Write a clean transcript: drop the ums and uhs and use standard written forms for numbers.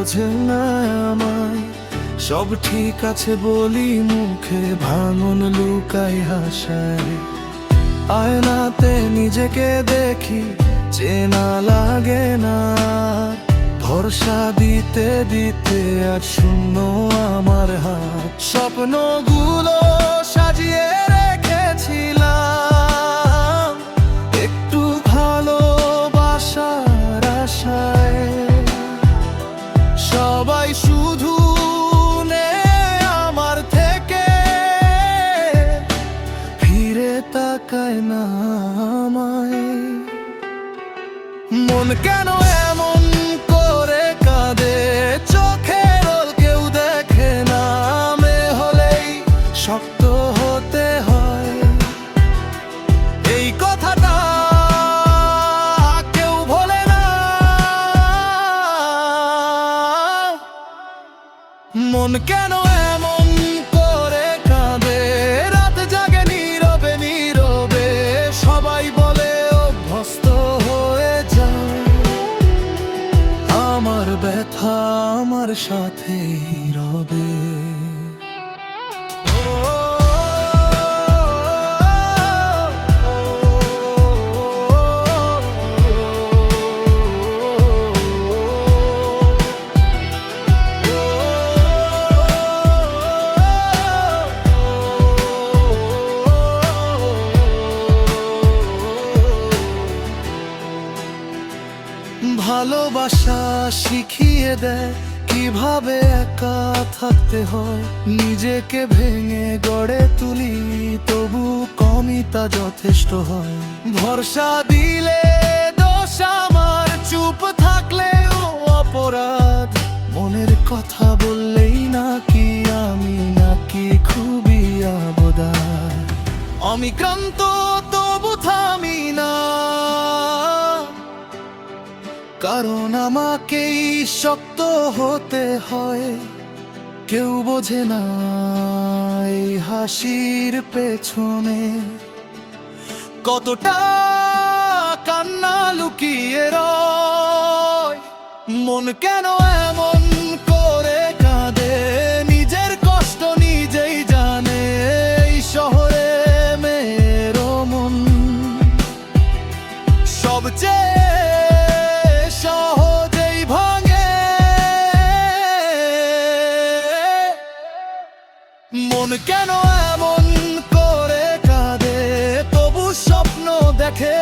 বোঝে না আমায়। সব ঠিক আছে বলি মুখে, ভাঙন লুকাই হাসায়। আয়নাতে নিজেকে দেখি, চেনা লাগে না। ভরসা দিতে দিতে আর শূন্য আমার হাত। স্বপ্নগুলো সাজিয়ে রেখেছিলাম একটু ভালোবাসার আশায়। সবাই শুধু আমার থেকে ফিরে তাকায় না আমায়। মন কেন এমন করে কাঁদে, চোখের কেউ দেখে না। মেয়ে হলেই শক্ত হতে হয়, এই কথাটা কেউ ভোলে না। মন কেন এমন করে কাঁদে, রাত জাগে নীরবে নীরবে। সবাই বলে অভ্যস্ত হয়ে যায়, আমার ব্যথা আমার সাথেই রবে। ভালোবাসা শিখিয়ে দেয় কিভাবে একা থাকতে হয়। নিজেকে ভেঙে গড়ে তুলি, তবু কমই তা যথেষ্ট হয়। ভরসা দিলে দোষ আমার, চুপ থাকলেও অপরাধ। মনের কথা বললেই নাকি আমি নাকি খুবই আবদার। আমি ক্লান্ত তবু থামি না, কারণ আমাকেই শক্ত হতে হয়। কেউ বোঝে না এই হাসির পেছনে কতটা কান্না লুকিয়ে রয়। মন কেন এমন করে কাঁদে, নিজের কষ্ট নিজেই জানে। এই শহরে মেয়েরও মন সবচেয়ে সহজেই ভাঙে। মন কেন এমন করে কাঁদে, তবু স্বপ্ন দেখে